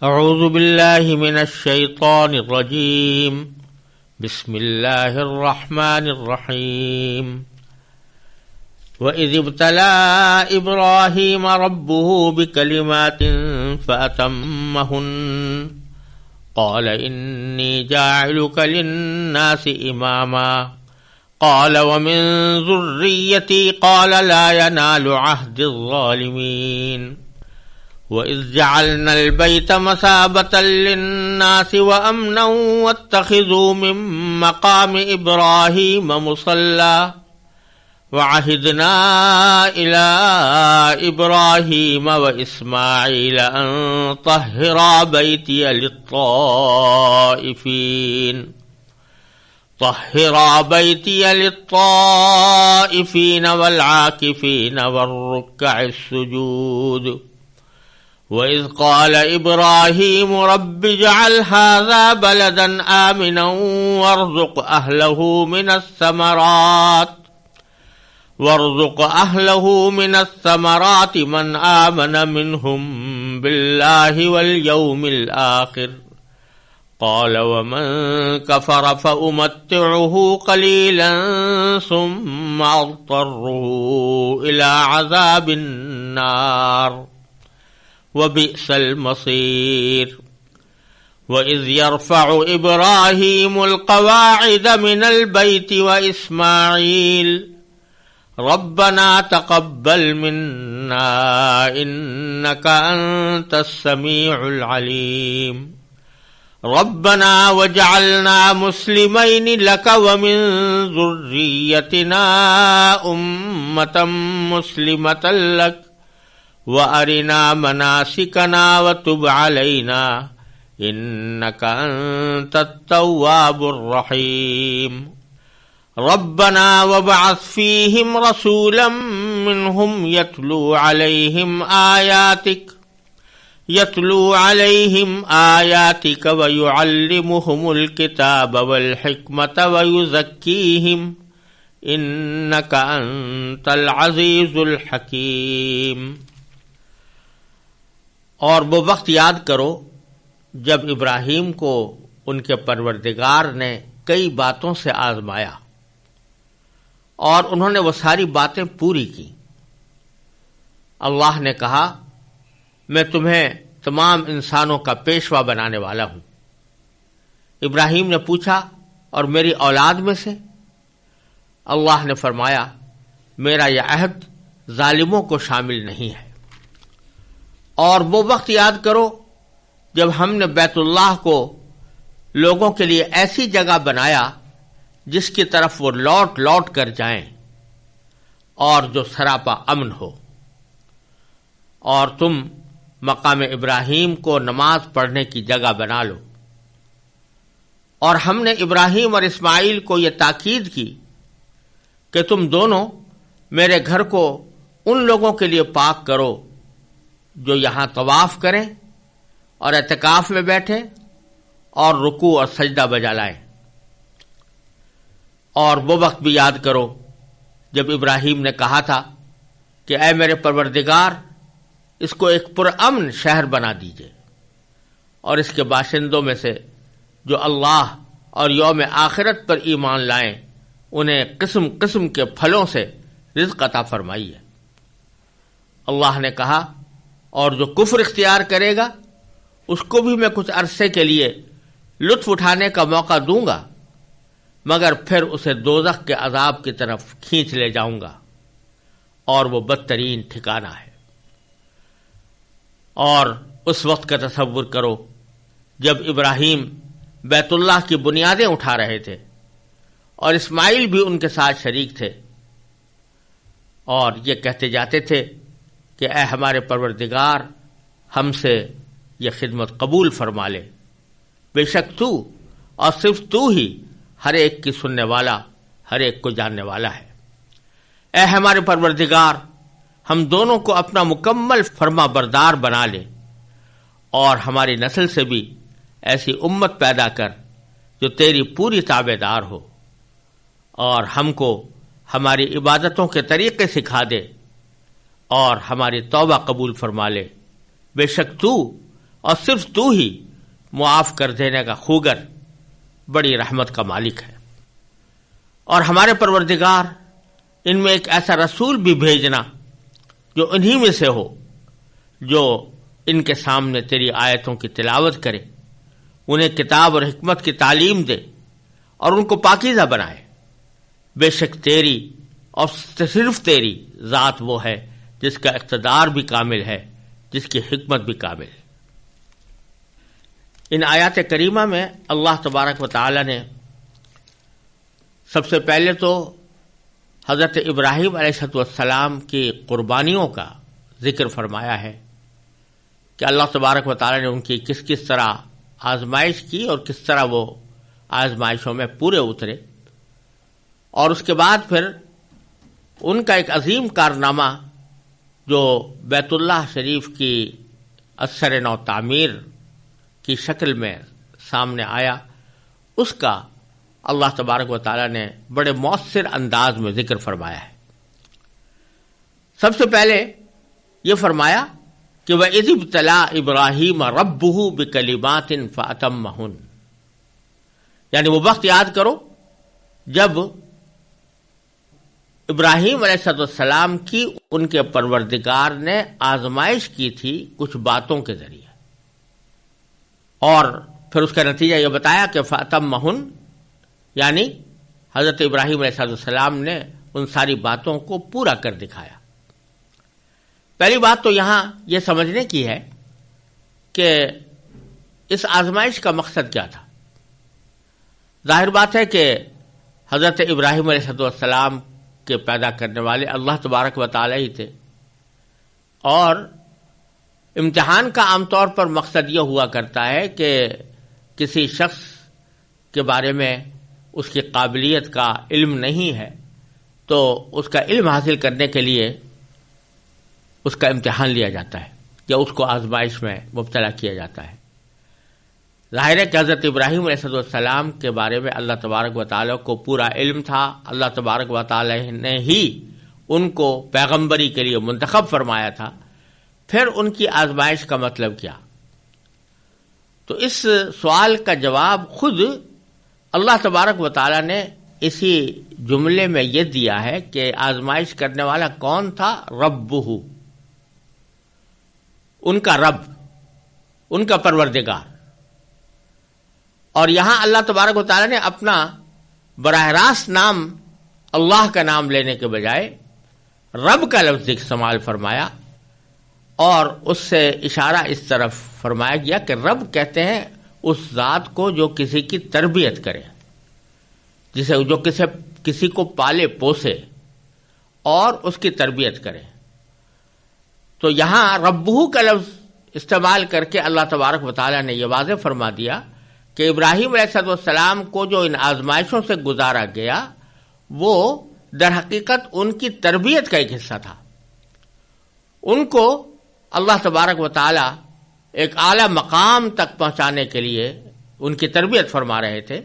اعوذ باللہ من الشیطان الرجیم بسم اللہ الرحمن الرحیم وَإِذِ ابْتَلَىٰ إِبْرَاهِيمَ رَبُّهُ بِكَلِمَاتٍ فَأَتَمَّهُنَّ قَالَ إِنِّي جَاعِلُكَ لِلنَّاسِ إِمَامًا قَالَ وَمِن ذُرِّيَّتِي قَالَ لَا يَنَالُ عَهْدِي الظَّالِمِينَ وَإِذْ جَعَلْنَا الْبَيْتَ مَثَابَةً لِلنَّاسِ وَأَمْنًا وَاتَّخِذُوا مِن مَّقَامِ إِبْرَاهِيمَ مُصَلًّى وَعَهِدْنَا إِلَىٰ إِبْرَاهِيمَ وَإِسْمَاعِيلَ أَن طَهِّرَا بَيْتِيَ لِلطَّائِفِينَ وَالْعَاكِفِينَ وَالرُّكَّعِ السُّجُودِ وَإِذْ قَالَ إِبْرَاهِيمُ رَبِّ اجْعَلْ هَٰذَا بَلَدًا آمِنًا وَارْزُقْ أَهْلَهُ مِنَ الثَّمَرَاتِ مَنْ آمَنَ مِنْهُمْ بِاللَّهِ وَالْيَوْمِ الْآخِرِ قَالَ وَمَنْ كَفَرَ فَأُمَتِّعُهُ قَلِيلًا ثُمَّ أَضْطَرُّهُ إِلَىٰ عَذَابِ النَّارِ وَبِئْسَ الْمَصِيرُ وَإِذْ يَرْفَعُ إِبْرَاهِيمُ الْقَوَاعِدَ مِنَ الْبَيْتِ وَإِسْمَاعِيلُ رَبَّنَا تَقَبَّلْ مِنَّا إِنَّكَ أَنتَ السَّمِيعُ الْعَلِيمُ رَبَّنَا وَاجْعَلْنَا مُسْلِمَيْنِ لَكَ وَمِن ذُرِّيَّتِنَا أُمَّةً مُّسْلِمَةً لَكَ وَأَرِنَا مَنَاسِكَنَا وَتُبْ عَلَيْنَا إِنَّكَ أَنتَ التَّوَّابُ الرَّحِيمُ رَبَّنَا وَابْعَثْ فِيهِمْ رَسُولًا مِّنْهُمْ يَتْلُو عَلَيْهِمْ آيَاتِكَ وَيُعَلِّمُهُمُ الْكِتَابَ وَالْحِكْمَةَ وَيُزَكِّيهِمْ إِنَّكَ أَنتَ الْعَزِيزُ الْحَكِيمُ۔ اور وہ وقت یاد کرو جب ابراہیم کو ان کے پروردگار نے کئی باتوں سے آزمایا اور انہوں نے وہ ساری باتیں پوری کی۔ اللہ نے کہا میں تمہیں تمام انسانوں کا پیشوا بنانے والا ہوں۔ ابراہیم نے پوچھا اور میری اولاد میں سے؟ اللہ نے فرمایا میرا یہ عہد ظالموں کو شامل نہیں ہے۔ اور وہ وقت یاد کرو جب ہم نے بیت اللہ کو لوگوں کے لیے ایسی جگہ بنایا جس کی طرف وہ لوٹ لوٹ کر جائیں اور جو سراپا امن ہو، اور تم مقام ابراہیم کو نماز پڑھنے کی جگہ بنا لو۔ اور ہم نے ابراہیم اور اسماعیل کو یہ تاکید کی کہ تم دونوں میرے گھر کو ان لوگوں کے لیے پاک کرو جو یہاں طواف کریں اور اعتکاف میں بیٹھیں اور رکوع اور سجدہ بجا لائیں۔ اور وہ وقت بھی یاد کرو جب ابراہیم نے کہا تھا کہ اے میرے پروردگار اس کو ایک پرامن شہر بنا دیجئے اور اس کے باشندوں میں سے جو اللہ اور یوم آخرت پر ایمان لائیں انہیں قسم قسم کے پھلوں سے رزق عطا فرمائیے۔ اللہ نے کہا اور جو کفر اختیار کرے گا اس کو بھی میں کچھ عرصے کے لیے لطف اٹھانے کا موقع دوں گا، مگر پھر اسے دوزخ کے عذاب کی طرف کھینچ لے جاؤں گا اور وہ بدترین ٹھکانہ ہے۔ اور اس وقت کا تصور کرو جب ابراہیم بیت اللہ کی بنیادیں اٹھا رہے تھے اور اسماعیل بھی ان کے ساتھ شریک تھے، اور یہ کہتے جاتے تھے کہ اے ہمارے پروردگار ہم سے یہ خدمت قبول فرما لے، بے شک تو اور صرف تو ہی ہر ایک کی سننے والا ہر ایک کو جاننے والا ہے۔ اے ہمارے پروردگار ہم دونوں کو اپنا مکمل فرما بردار بنا لے اور ہماری نسل سے بھی ایسی امت پیدا کر جو تیری پوری تابع دار ہو، اور ہم کو ہماری عبادتوں کے طریقے سکھا دے اور ہماری توبہ قبول فرما لے، بے شک تو اور صرف تو ہی معاف کر دینے کا خوگر بڑی رحمت کا مالک ہے۔ اور ہمارے پروردگار ان میں ایک ایسا رسول بھی بھیجنا جو انہی میں سے ہو، جو ان کے سامنے تیری آیتوں کی تلاوت کرے، انہیں کتاب اور حکمت کی تعلیم دے اور ان کو پاکیزہ بنائے۔ بے شک تیری اور صرف تیری ذات وہ ہے جس کا اقتدار بھی کامل ہے، جس کی حکمت بھی کامل ہے۔ ان آیات کریمہ میں اللہ تبارک و تعالی نے سب سے پہلے تو حضرت ابراہیم علیہ السلام کی قربانیوں کا ذکر فرمایا ہے کہ اللہ تبارک و تعالی نے ان کی کس کس طرح آزمائش کی اور کس طرح وہ آزمائشوں میں پورے اترے، اور اس کے بعد پھر ان کا ایک عظیم کارنامہ جو بیت اللہ شریف کی اثر نو تعمیر کی شکل میں سامنے آیا، اس کا اللہ تبارک و تعالی نے بڑے مؤثر انداز میں ذکر فرمایا ہے۔ سب سے پہلے یہ فرمایا کہ وَإِذِ ابْتَلَىٰ إِبْرَاهِيمَ رَبُّهُ بِكَلِمَاتٍ فَأَتَمَّهُنَّ، یعنی وہ وقت یاد کرو جب ابراہیم علیہ السلام کی ان کے پروردگار نے آزمائش کی تھی کچھ باتوں کے ذریعے، اور پھر اس کا نتیجہ یہ بتایا کہ فَأَتَمَّهُنَّ، یعنی حضرت ابراہیم علیہ السلام نے ان ساری باتوں کو پورا کر دکھایا۔ پہلی بات تو یہاں یہ سمجھنے کی ہے کہ اس آزمائش کا مقصد کیا تھا۔ ظاہر بات ہے کہ حضرت ابراہیم علیہ السلام کے پیدا کرنے والے اللہ تبارک و تعالی ہی تھے، اور امتحان کا عام طور پر مقصد یہ ہوا کرتا ہے کہ کسی شخص کے بارے میں اس کی قابلیت کا علم نہیں ہے تو اس کا علم حاصل کرنے کے لیے اس کا امتحان لیا جاتا ہے یا اس کو آزمائش میں مبتلا کیا جاتا ہے۔ ظاہر ہے کہ حضرت ابراہیم علیہ السلام کے بارے میں اللہ تبارک و تعالیٰ کو پورا علم تھا، اللہ تبارک و تعالیٰ نے ہی ان کو پیغمبری کے لیے منتخب فرمایا تھا، پھر ان کی آزمائش کا مطلب کیا؟ تو اس سوال کا جواب خود اللہ تبارک و تعالیٰ نے اسی جملے میں یہ دیا ہے کہ آزمائش کرنے والا کون تھا؟ ربہ، ان کا رب، ان کا پروردگار۔ اور یہاں اللہ تبارک و تعالیٰ نے اپنا براہ راست نام اللہ کا نام لینے کے بجائے رب کا لفظ استعمال فرمایا، اور اس سے اشارہ اس طرف فرمایا گیا کہ رب کہتے ہیں اس ذات کو جو کسی کی تربیت کرے، جسے جو کسی کو پالے پوسے اور اس کی تربیت کرے۔ تو یہاں ربہ کا لفظ استعمال کر کے اللہ تبارک و تعالیٰ نے یہ واضح فرما دیا کہ ابراہیم علیہ السلام کو جو ان آزمائشوں سے گزارا گیا وہ در حقیقت ان کی تربیت کا ایک حصہ تھا۔ ان کو اللہ تبارک و تعالیٰ ایک اعلیٰ مقام تک پہنچانے کے لیے ان کی تربیت فرما رہے تھے،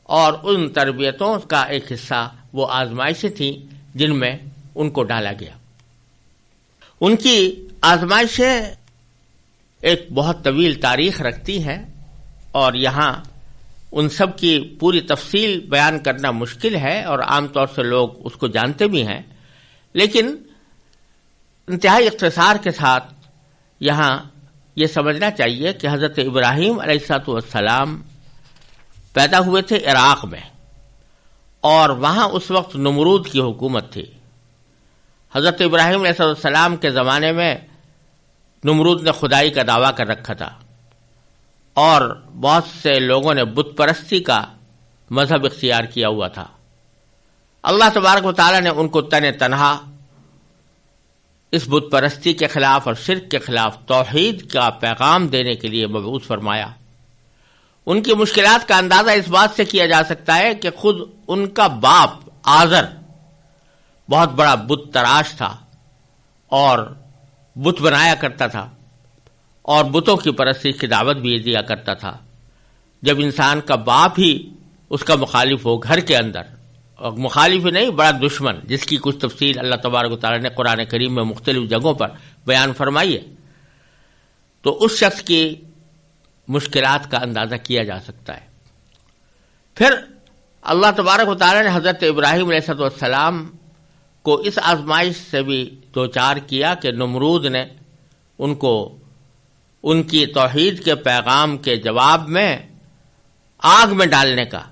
اور ان تربیتوں کا ایک حصہ وہ آزمائشیں تھیں جن میں ان کو ڈالا گیا۔ ان کی آزمائشیں ایک بہت طویل تاریخ رکھتی ہیں، اور یہاں ان سب کی پوری تفصیل بیان کرنا مشکل ہے، اور عام طور سے لوگ اس کو جانتے بھی ہیں، لیکن انتہائی اختصار کے ساتھ یہاں یہ سمجھنا چاہیے کہ حضرت ابراہیم علیہ السلام پیدا ہوئے تھے عراق میں، اور وہاں اس وقت نمرود کی حکومت تھی۔ حضرت ابراہیم علیہ السلام کے زمانے میں نمرود نے خدائی کا دعویٰ کر رکھا تھا، اور بہت سے لوگوں نے بت پرستی کا مذہب اختیار کیا ہوا تھا۔ اللہ تبارک و تعالیٰ نے ان کو تنہا اس بت پرستی کے خلاف اور شرک کے خلاف توحید کا پیغام دینے کے لیے مبعوث فرمایا۔ ان کی مشکلات کا اندازہ اس بات سے کیا جا سکتا ہے کہ خود ان کا باپ آزر بہت بڑا بت تراش تھا اور بت بنایا کرتا تھا، اور بتوں کی پرستی کی دعوت بھی دیا کرتا تھا۔ جب انسان کا باپ ہی اس کا مخالف ہو گھر کے اندر، اور مخالف ہی نہیں بڑا دشمن، جس کی کچھ تفصیل اللہ تبارک و تعالیٰ نے قرآن کریم میں مختلف جگہوں پر بیان فرمائی ہے، تو اس شخص کی مشکلات کا اندازہ کیا جا سکتا ہے۔ پھر اللہ تبارک و تعالی نے حضرت ابراہیم علیہ السلام کو اس آزمائش سے بھی دوچار کیا کہ نمرود نے ان کو ان کی توحید کے پیغام کے جواب میں آگ میں ڈالنے کا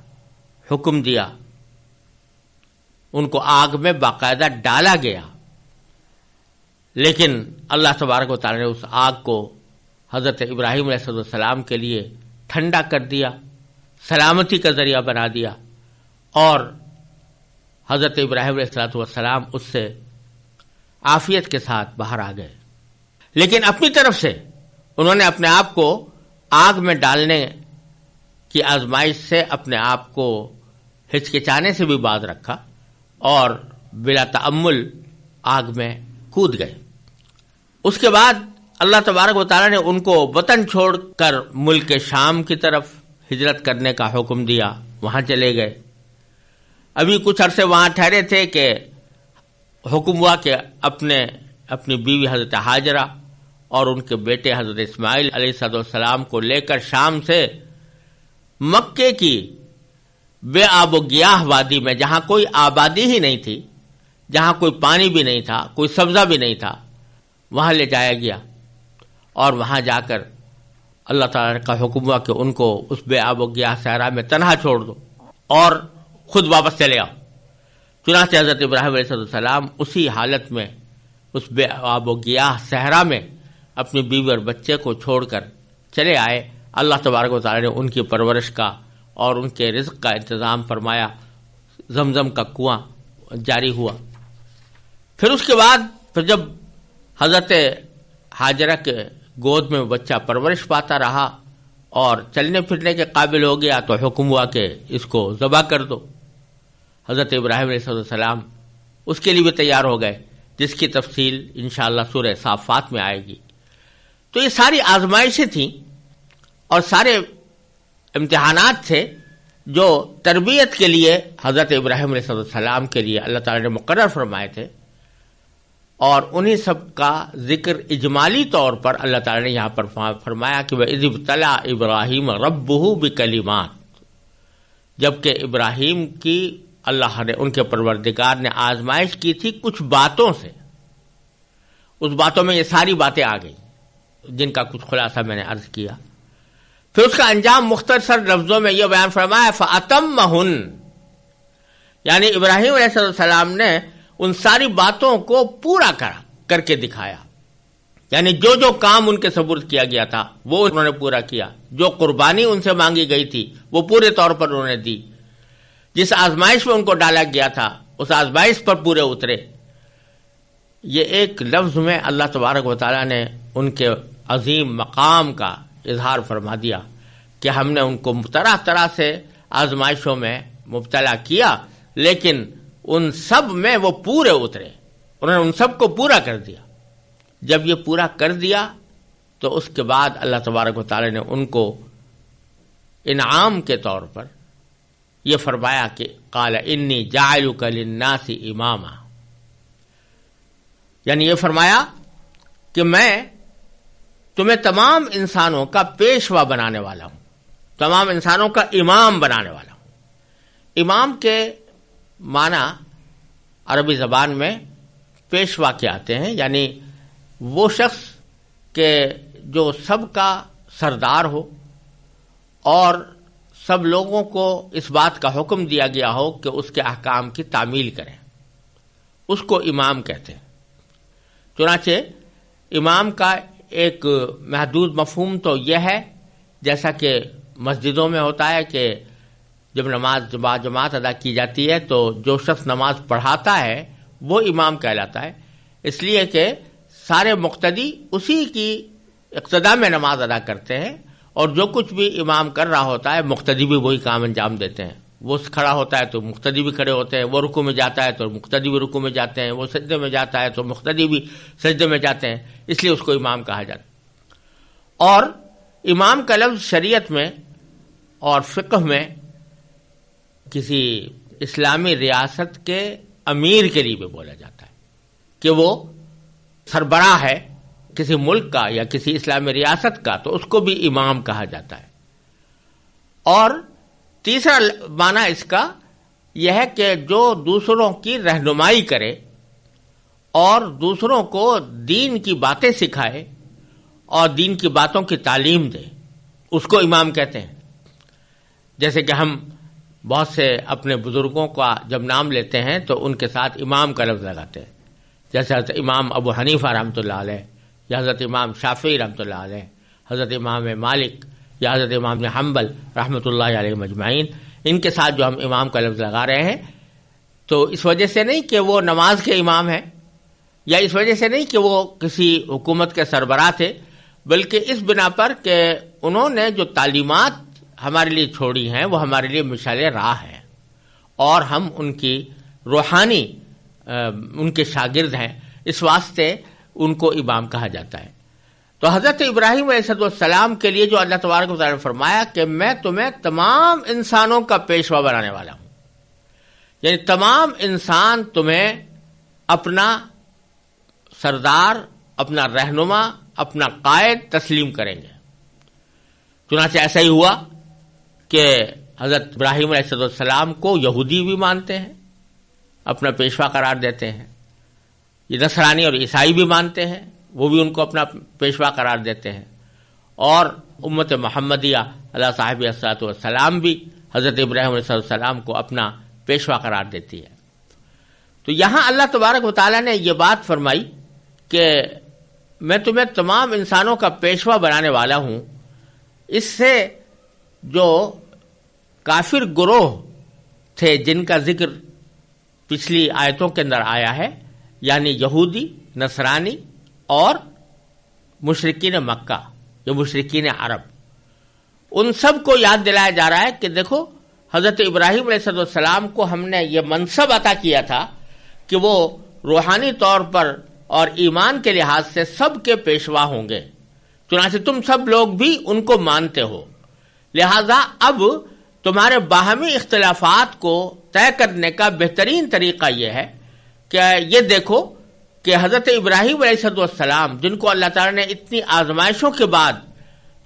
حکم دیا، ان کو آگ میں باقاعدہ ڈالا گیا، لیکن اللہ تبارک و تعالی نے اس آگ کو حضرت ابراہیم علیہ السلام کے لیے ٹھنڈا کر دیا، سلامتی کا ذریعہ بنا دیا، اور حضرت ابراہیم علیہ السلام اس سے عافیت کے ساتھ باہر آ گئے۔ لیکن اپنی طرف سے انہوں نے اپنے آپ کو آگ میں ڈالنے کی آزمائش سے اپنے آپ کو ہچکچانے سے بھی باز رکھا اور بلا تأمل آگ میں کود گئے۔ اس کے بعد اللہ تبارک و تعالی نے ان کو وطن چھوڑ کر ملک شام کی طرف ہجرت کرنے کا حکم دیا، وہاں چلے گئے۔ ابھی کچھ عرصے وہاں ٹھہرے تھے کہ حکم ہوا کہ اپنی بیوی حضرت ہاجرہ اور ان کے بیٹے حضرت اسماعیل علیہ السلام کو لے کر شام سے مکے کی بے آب و گیاہ وادی میں، جہاں کوئی آبادی ہی نہیں تھی، جہاں کوئی پانی بھی نہیں تھا، کوئی سبزہ بھی نہیں تھا، وہاں لے جایا گیا، اور وہاں جا کر اللہ تعالیٰ کا حکم ہوا کہ ان کو اس بے آب و گیاہ صحرا میں تنہا چھوڑ دو اور خود واپس چلے آؤ۔ چنانچہ حضرت ابراہیم علیہ السلام اسی حالت میں اس بے آب و گیاہ صحرا میں اپنی بیوی اور بچے کو چھوڑ کر چلے آئے۔ اللہ تبارک و تعالی نے ان کی پرورش کا اور ان کے رزق کا انتظام فرمایا، زمزم کا کنواں جاری ہوا۔ پھر اس کے بعد جب حضرت ہاجرہ کے گود میں بچہ پرورش پاتا رہا اور چلنے پھرنے کے قابل ہو گیا تو حکم ہوا کہ اس کو ذبح کر دو۔ حضرت ابراہیم علیہ السلام اس کے لیے بھی تیار ہو گئے، جس کی تفصیل انشاءاللہ سورہ صافات میں آئے گی۔ تو یہ ساری آزمائشیں تھیں اور سارے امتحانات تھے جو تربیت کے لیے حضرت ابراہیم علیہ السلام کے لیے اللہ تعالی نے مقرر فرمائے تھے، اور انہی سب کا ذکر اجمالی طور پر اللہ تعالی نے یہاں پر فرمایا کہ وَإِذِ ابْتَلَىٰ إِبْرَاهِيمَ رَبُّهُ بِكَلِمَاتٍ، جبکہ ابراہیم کی اللہ نے، ان کے پروردگار نے آزمائش کی تھی کچھ باتوں سے۔ اس باتوں میں یہ ساری باتیں آ گئیں جن کا کچھ خلاصہ میں نے عرض کیا۔ پھر اس کا انجام مختصر لفظوں میں یہ بیان فرمایا فَأَتَمَّهُنَّ، یعنی ابراہیم علیہ السلام نے ان ساری باتوں کو پورا کر کے دکھایا، یعنی جو جو کام ان کے سپرد کیا گیا تھا وہ انہوں نے پورا کیا، جو قربانی ان سے مانگی گئی تھی وہ پورے طور پر انہوں نے دی، جس آزمائش میں ان کو ڈالا گیا تھا اس آزمائش پر پورے اترے۔ یہ ایک لفظ میں اللہ تبارک و تعالیٰ نے ان کے عظیم مقام کا اظہار فرما دیا کہ ہم نے ان کو طرح طرح سے آزمائشوں میں مبتلا کیا، لیکن ان سب میں وہ پورے اترے، انہوں نے ان سب کو پورا کر دیا۔ جب یہ پورا کر دیا تو اس کے بعد اللہ تبارک و تعالی نے ان کو انعام کے طور پر یہ فرمایا کہ قال انی جاعلک للناس اماما، یعنی یہ فرمایا کہ میں تمہیں تمام انسانوں کا پیشوا بنانے والا ہوں، تمام انسانوں کا امام بنانے والا ہوں۔ امام کے معنی عربی زبان میں پیشوا کے آتے ہیں، یعنی وہ شخص کہ جو سب کا سردار ہو اور سب لوگوں کو اس بات کا حکم دیا گیا ہو کہ اس کے احکام کی تعمیل کریں، اس کو امام کہتے ہیں۔ چنانچہ امام کا ایک محدود مفہوم تو یہ ہے، جیسا کہ مسجدوں میں ہوتا ہے کہ جب نماز جماعت ادا کی جاتی ہے تو جو شخص نماز پڑھاتا ہے وہ امام کہلاتا ہے، اس لیے کہ سارے مقتدی اسی کی اقتداء میں نماز ادا کرتے ہیں، اور جو کچھ بھی امام کر رہا ہوتا ہے مقتدی بھی وہی کام انجام دیتے ہیں۔ وہ کھڑا ہوتا ہے تو مقتدی بھی کھڑے ہوتے ہیں، وہ رکوع میں جاتا ہے تو مقتدی بھی رکوع میں جاتے ہیں، وہ سجدے میں جاتا ہے تو مقتدی بھی سجدے میں جاتے ہیں، اس لیے اس کو امام کہا جاتا ہے۔ اور امام کا لفظ شریعت میں اور فقہ میں کسی اسلامی ریاست کے امیر کے لیے بھی بولا جاتا ہے کہ وہ سربراہ ہے کسی ملک کا یا کسی اسلامی ریاست کا تو اس کو بھی امام کہا جاتا ہے. اور تیسرا معنی اس کا یہ ہے کہ جو دوسروں کی رہنمائی کرے اور دوسروں کو دین کی باتیں سکھائے اور دین کی باتوں کی تعلیم دے، اس کو امام کہتے ہیں. جیسے کہ ہم بہت سے اپنے بزرگوں کا جب نام لیتے ہیں تو ان کے ساتھ امام کا لفظ لگاتے ہیں، جیسے حضرت امام ابو حنیفہ رحمۃ اللہ علیہ، یا حضرت امام شافعی رحمۃ اللہ علیہ، حضرت امام مالک یا حضرت امام حنبل رحمۃ اللہ علیہ مجمعین. ان کے ساتھ جو ہم امام کا لفظ لگا رہے ہیں تو اس وجہ سے نہیں کہ وہ نماز کے امام ہیں، یا اس وجہ سے نہیں کہ وہ کسی حکومت کے سربراہ تھے، بلکہ اس بنا پر کہ انہوں نے جو تعلیمات ہمارے لیے چھوڑی ہیں وہ ہمارے لیے مشعل راہ ہیں، اور ہم ان کی روحانی ان کے شاگرد ہیں، اس واسطے ان کو امام کہا جاتا ہے. تو حضرت ابراہیم علیہ السلام کے لیے جو اللہ تبارک و تعالیٰ نے فرمایا کہ میں تمہیں تمام انسانوں کا پیشوا بنانے والا ہوں، یعنی تمام انسان تمہیں اپنا سردار، اپنا رہنما، اپنا قائد تسلیم کریں گے. چنانچہ ایسا ہی ہوا کہ حضرت ابراہیم علیہ السلام کو یہودی بھی مانتے ہیں، اپنا پیشوا قرار دیتے ہیں. یہ نصرانی اور عیسائی بھی مانتے ہیں، وہ بھی ان کو اپنا پیشوا قرار دیتے ہیں. اور امت محمدیہ اللہ صاحب الصلوۃ والسلام بھی حضرت ابراہیم علیہ السلام کو اپنا پیشوا قرار دیتی ہے. تو یہاں اللہ تبارک و تعالیٰ نے یہ بات فرمائی کہ میں تمہیں تمام انسانوں کا پیشوا بنانے والا ہوں. اس سے جو کافر گروہ تھے جن کا ذکر پچھلی آیتوں کے اندر آیا ہے، یعنی یہودی، نصرانی اور مشرکین مکہ یا مشرکین عرب، ان سب کو یاد دلایا جا رہا ہے کہ دیکھو حضرت ابراہیم علیہ السلام کو ہم نے یہ منصب عطا کیا تھا کہ وہ روحانی طور پر اور ایمان کے لحاظ سے سب کے پیشوا ہوں گے. چنانچہ تم سب لوگ بھی ان کو مانتے ہو، لہذا اب تمہارے باہمی اختلافات کو طے کرنے کا بہترین طریقہ یہ ہے کہ یہ دیکھو کہ حضرت ابراہیم علیہ السلام جن کو اللہ تعالیٰ نے اتنی آزمائشوں کے بعد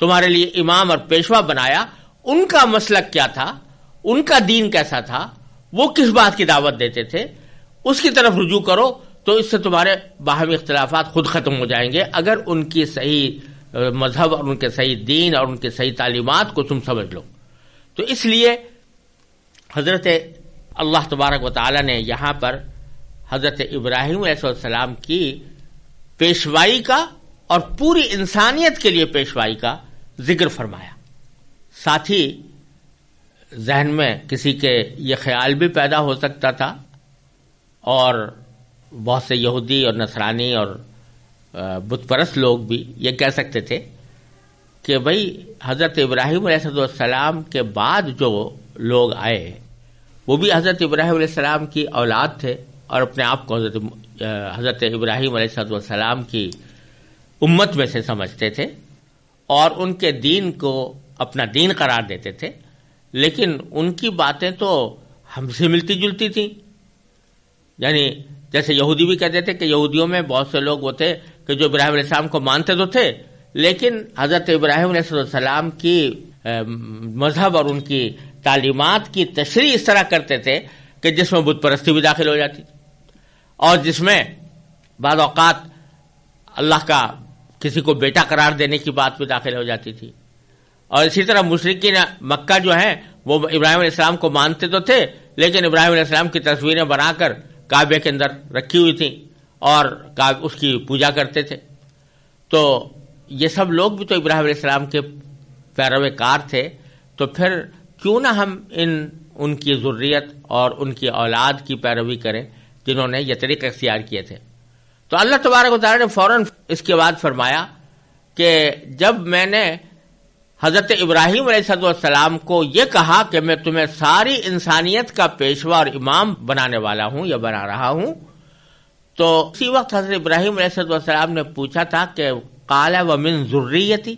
تمہارے لیے امام اور پیشوا بنایا، ان کا مسلک کیا تھا، ان کا دین کیسا تھا، وہ کس بات کی دعوت دیتے تھے، اس کی طرف رجوع کرو تو اس سے تمہارے باہمی اختلافات خود ختم ہو جائیں گے اگر ان کی صحیح مذہب اور ان کے صحیح دین اور ان کے صحیح تعلیمات کو تم سمجھ لو. تو اس لیے حضرت اللہ تبارک و تعالیٰ نے یہاں پر حضرت ابراہیم علیہ السلام کی پیشوائی کا اور پوری انسانیت کے لیے پیشوائی کا ذکر فرمایا. ساتھ ہی ذہن میں کسی کے یہ خیال بھی پیدا ہو سکتا تھا، اور بہت سے یہودی اور نصرانی اور بت پرست لوگ بھی یہ کہہ سکتے تھے کہ بھئی حضرت ابراہیم علیہ السلام کے بعد جو لوگ آئے وہ بھی حضرت ابراہیم علیہ السلام کی اولاد تھے اور اپنے آپ کو حضرت ابراہیم علیہ السلام کی امت میں سے سمجھتے تھے اور ان کے دین کو اپنا دین قرار دیتے تھے، لیکن ان کی باتیں تو ہم سے ملتی جلتی تھیں. یعنی جیسے یہودی بھی کہتے تھے کہ یہودیوں میں بہت سے لوگ وہ تھے کہ جو ابراہیم علیہ السلام کو مانتے تو تھے، لیکن حضرت ابراہیم علیہ السلام کی مذہب اور ان کی تعلیمات کی تشریح اس طرح کرتے تھے کہ جس میں بت پرستی بھی داخل ہو جاتی تھی، اور جس میں بعض اوقات اللہ کا کسی کو بیٹا قرار دینے کی بات بھی داخل ہو جاتی تھی. اور اسی طرح مشرکین مکہ جو ہیں وہ ابراہیم علیہ السلام کو مانتے تو تھے، لیکن ابراہیم علیہ السلام کی تصویریں بنا کر کعبے کے اندر رکھی ہوئی تھیں اور اس کی پوجا کرتے تھے. تو یہ سب لوگ بھی تو ابراہیم علیہ السلام کے پیروکار تھے، تو پھر کیوں نہ ہم ان کی ذریت اور ان کی اولاد کی پیروی کریں جنہوں نے یہ طریقے اختیار کیے تھے. تو اللہ تبارک و تعالیٰ نے فوراً اس کے بعد فرمایا کہ جب میں نے حضرت ابراہیم علیہ السلام کو یہ کہا کہ میں تمہیں ساری انسانیت کا پیشوا اور امام بنانے والا ہوں یا بنا رہا ہوں، تو اسی وقت حضرت ابراہیم علیہ السلام نے پوچھا تھا کہ قال ومن ذریتی،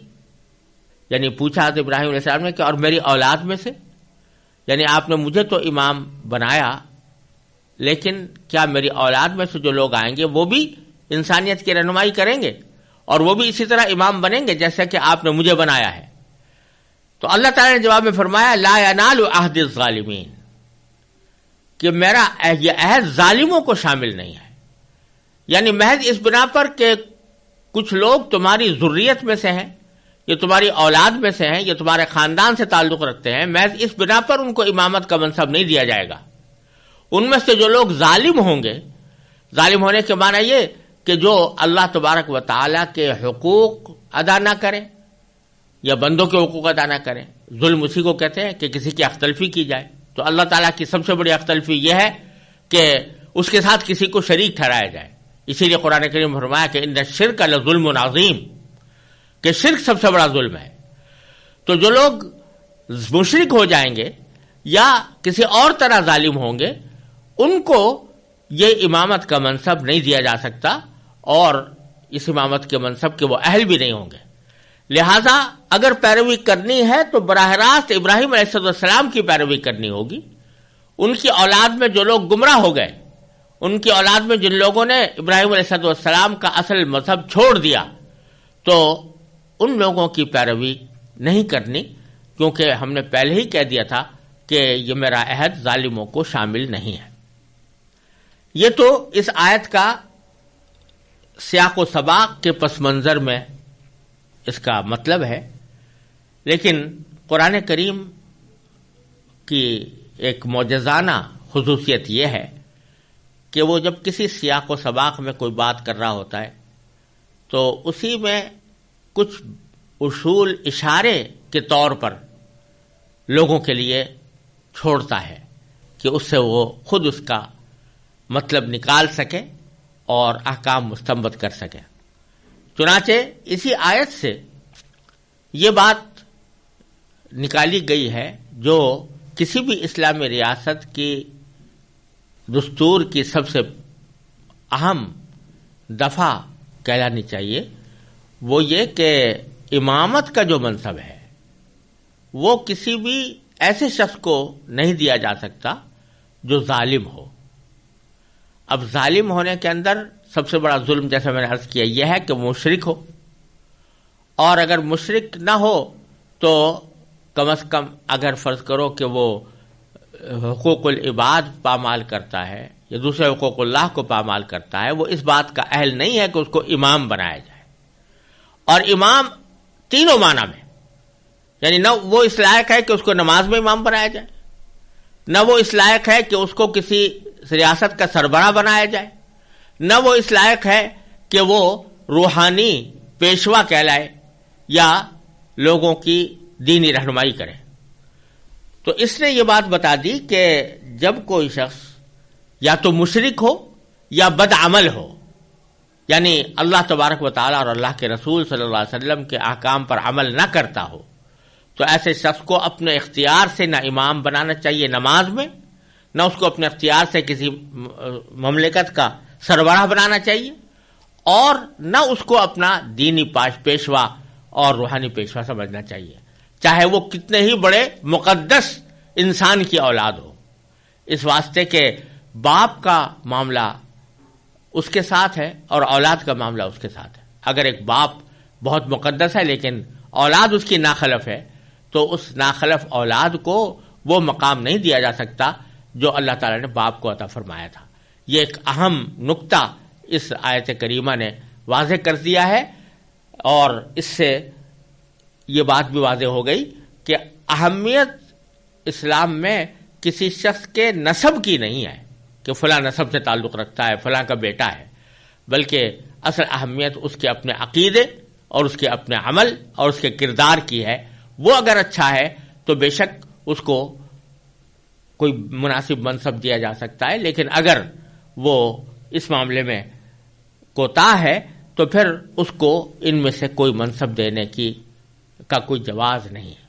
یعنی پوچھا حضرت ابراہیم علیہ السلام نے کہ اور میری اولاد میں سے، یعنی آپ نے مجھے تو امام بنایا لیکن کیا میری اولاد میں سے جو لوگ آئیں گے وہ بھی انسانیت کی رہنمائی کریں گے؟ اور وہ بھی اسی طرح امام بنیں گے جیسا کہ آپ نے مجھے بنایا ہے. تو اللہ تعالیٰ نے جواب میں فرمایا لا ینال عہد الظالمین، کہ میرا یہ عہد ظالموں کو شامل نہیں ہے. یعنی محض اس بنا پر کہ کچھ لوگ تمہاری ذریت میں سے ہیں، یہ تمہاری اولاد میں سے ہیں، یہ تمہارے خاندان سے تعلق رکھتے ہیں، محض اس بنا پر ان کو امامت کا منصب نہیں دیا جائے گا. ان میں سے جو لوگ ظالم ہوں گے، ظالم ہونے کے معنی یہ کہ جو اللہ تبارک و تعالیٰ کے حقوق ادا نہ کرے یا بندوں کے حقوق ادا نہ کریں. ظلم اسی کو کہتے ہیں کہ کسی کی حق تلفی کی جائے. تو اللہ تعالیٰ کی سب سے بڑی حق تلفی یہ ہے کہ اس کے ساتھ کسی کو شریک ٹھہرایا جائے. اسی لیے قرآن کریم میں فرمایا کہ ان الشرک لظلم عظیم، کہ شرک سب سے بڑا ظلم ہے. تو جو لوگ مشرک ہو جائیں گے یا کسی اور طرح ظالم ہوں گے، ان کو یہ امامت کا منصب نہیں دیا جا سکتا، اور اس امامت کے منصب کے وہ اہل بھی نہیں ہوں گے. لہذا اگر پیروی کرنی ہے تو براہ راست ابراہیم علیہ السلام کی پیروی کرنی ہوگی. ان کی اولاد میں جو لوگ گمراہ ہو گئے، ان کی اولاد میں جن لوگوں نے ابراہیم علیہ السلام کا اصل مذہب چھوڑ دیا، تو ان لوگوں کی پیروی نہیں کرنی، کیونکہ ہم نے پہلے ہی کہہ دیا تھا کہ یہ میرا عہد ظالموں کو شامل نہیں ہے. یہ تو اس آیت کا سیاق و سباق کے پس منظر میں اس کا مطلب ہے. لیکن قرآن کریم کی ایک معجزانہ خصوصیت یہ ہے کہ وہ جب کسی سیاق و سباق میں کوئی بات کر رہا ہوتا ہے تو اسی میں کچھ اصول اشارے کے طور پر لوگوں کے لیے چھوڑتا ہے کہ اس سے وہ خود اس کا مطلب نکال سکے اور احکام مستنبط کر سکے. چنانچہ اسی آیت سے یہ بات نکالی گئی ہے جو کسی بھی اسلامی ریاست کی دستور کی سب سے اہم دفعہ کہلانی چاہیے. وہ یہ کہ امامت کا جو منصب ہے وہ کسی بھی ایسے شخص کو نہیں دیا جا سکتا جو ظالم ہو. اب ظالم ہونے کے اندر سب سے بڑا ظلم، جیسا میں نے عرض کیا، یہ ہے کہ وہ مشرک ہو. اور اگر مشرک نہ ہو تو کم از کم اگر فرض کرو کہ وہ حقوق العباد پامال کرتا ہے یا دوسرے حقوق اللہ کو پامال کرتا ہے، وہ اس بات کا اہل نہیں ہے کہ اس کو امام بنایا جائے. اور امام تینوں معنی میں، یعنی نہ وہ اس لائق ہے کہ اس کو نماز میں امام بنایا جائے، نہ وہ اس لائق ہے کہ اس کو کسی ریاست کا سربراہ بنایا جائے، نہ وہ اس لائق ہے کہ وہ روحانی پیشوا کہلائے یا لوگوں کی دینی رہنمائی کرے. تو اس نے یہ بات بتا دی کہ جب کوئی شخص یا تو مشرک ہو یا بدعمل ہو، یعنی اللہ تبارک و تعالیٰ اور اللہ کے رسول صلی اللہ علیہ وسلم کے احکام پر عمل نہ کرتا ہو، تو ایسے شخص کو اپنے اختیار سے نہ امام بنانا چاہیے نماز میں، نہ اس کو اپنے اختیار سے کسی مملکت کا سربراہ بنانا چاہیے، اور نہ اس کو اپنا دینی پیشوا اور روحانی پیشوا سمجھنا چاہیے، چاہے وہ کتنے ہی بڑے مقدس انسان کی اولاد ہو. اس واسطے کہ باپ کا معاملہ اس کے ساتھ ہے اور اولاد کا معاملہ اس کے ساتھ ہے. اگر ایک باپ بہت مقدس ہے لیکن اولاد اس کی ناخلف ہے، تو اس ناخلف اولاد کو وہ مقام نہیں دیا جا سکتا جو اللہ تعالیٰ نے باپ کو عطا فرمایا تھا. یہ ایک اہم نقطہ اس آیت کریمہ نے واضح کر دیا ہے، اور اس سے یہ بات بھی واضح ہو گئی کہ اہمیت اسلام میں کسی شخص کے نسب کی نہیں ہے کہ فلاں نسب سے تعلق رکھتا ہے، فلاں کا بیٹا ہے، بلکہ اصل اہمیت اس کے اپنے عقیدے اور اس کے اپنے عمل اور اس کے کردار کی ہے. وہ اگر اچھا ہے تو بے شک اس کو کوئی مناسب منصب دیا جا سکتا ہے، لیکن اگر وہ اس معاملے میں کوتاہ ہے تو پھر اس کو ان میں سے کوئی منصب دینے کا کوئی جواز نہیں ہے.